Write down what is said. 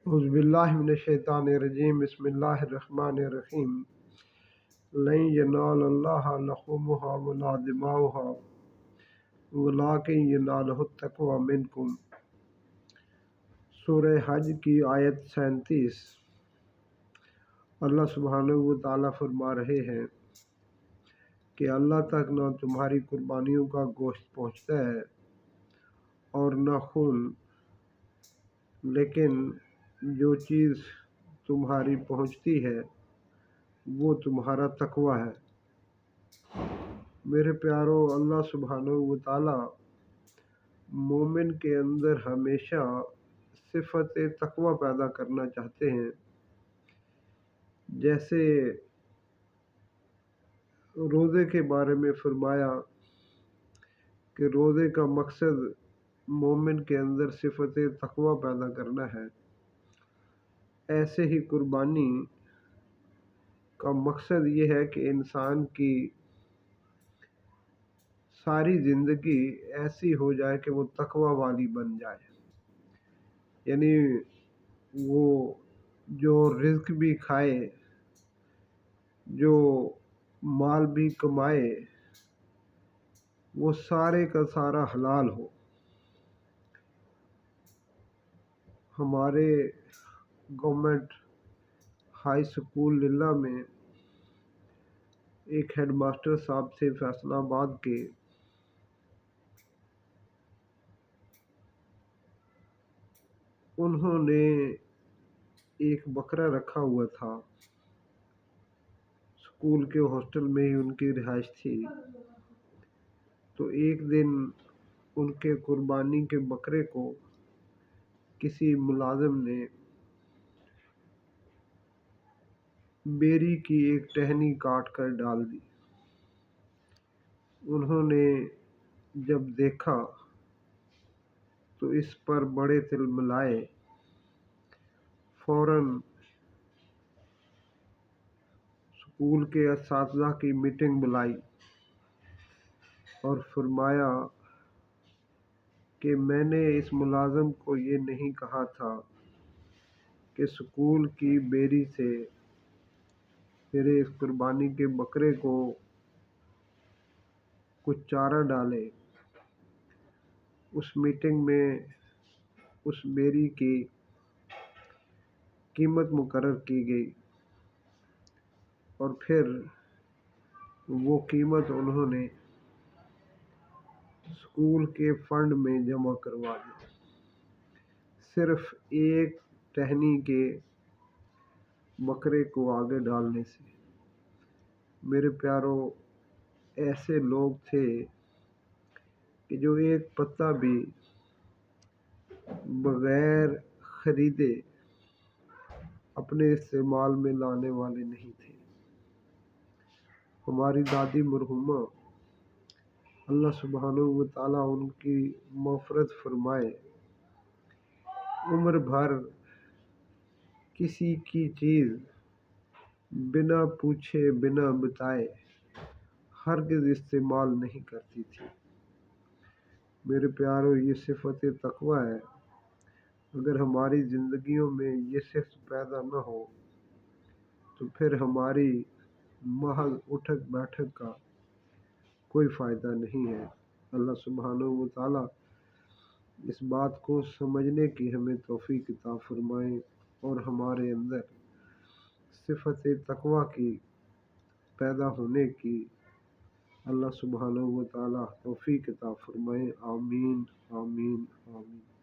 اعوذ باللہ من الشیطان الرجیم بسم اللہ الرحمن الرحیم لن ینال اللہ لحومها ولا دماؤها ولکن ینالہ التقوی منکم۔ سورہ حج کی آیت 37۔ اللہ سبحانہ و تعالیٰ فرما رہے ہیں کہ اللہ تک نہ تمہاری قربانیوں کا گوشت پہنچتا ہے اور نہ خون، لیکن جو چیز تمہاری پہنچتی ہے وہ تمہارا تقوی ہے۔ میرے پیارو، اللہ سبحانہ و تعالیٰ مومن کے اندر ہمیشہ صفت تقوی پیدا کرنا چاہتے ہیں۔ جیسے روزے کے بارے میں فرمایا کہ روزے کا مقصد مومن کے اندر صفت تقوی پیدا کرنا ہے، ایسے ہی قربانی کا مقصد یہ ہے کہ انسان کی ساری زندگی ایسی ہو جائے کہ وہ تقوی والی بن جائے، یعنی وہ جو رزق بھی کھائے، جو مال بھی کمائے، وہ سارے کا سارا حلال ہو۔ ہمارے گورنمنٹ ہائی سکول للہ میں ایک ہیڈ ماسٹر صاحب تھے فیصل آباد کے، انہوں نے ایک بکرا رکھا ہوا تھا۔ اسکول کے ہاسٹل میں ہی ان کی رہائش تھی، تو ایک دن ان کے قربانی کے بکرے کو کسی ملازم نے بیری کی ایک ٹہنی کاٹ کر ڈال دی۔ انہوں نے جب دیکھا تو اس پر بڑے تل ملائے، فوراً اسکول کے اساتذہ کی میٹنگ بلائی اور فرمایا کہ میں نے اس ملازم کو یہ نہیں کہا تھا کہ اسکول کی بیری سے میرے اس قربانی کے بکرے کو کچھ چارہ ڈالے۔ اس میٹنگ میں اس بیری کی قیمت مقرر کی گئی اور پھر وہ قیمت انہوں نے اسکول کے فنڈ میں جمع کروا دی، صرف ایک ٹہنی کے بکرے کو آگے ڈالنے سے۔ میرے پیارو، ایسے لوگ تھے کہ جو ایک پتا بھی بغیر خریدے اپنے استعمال میں لانے والے نہیں تھے۔ ہماری دادی مرحومہ، اللہ سبحانہ و تعالیٰ ان کی مغفرت فرمائے، عمر بھر کسی کی چیز بنا پوچھے بنا بتائے ہرگز استعمال نہیں کرتی تھی۔ میرے پیارو، یہ صفت تقوی ہے۔ اگر ہماری زندگیوں میں یہ صفت پیدا نہ ہو تو پھر ہماری محض اٹھک بیٹھک کا کوئی فائدہ نہیں ہے۔ اللہ سبحانہ و تعالیٰ اس بات کو سمجھنے کی ہمیں توفیق عطا فرمائے اور ہمارے اندر صفت تقوی کی پیدا ہونے کی اللہ سبحانہ و تعالیٰ توفیق عطا فرمائے۔ آمین آمین آمین۔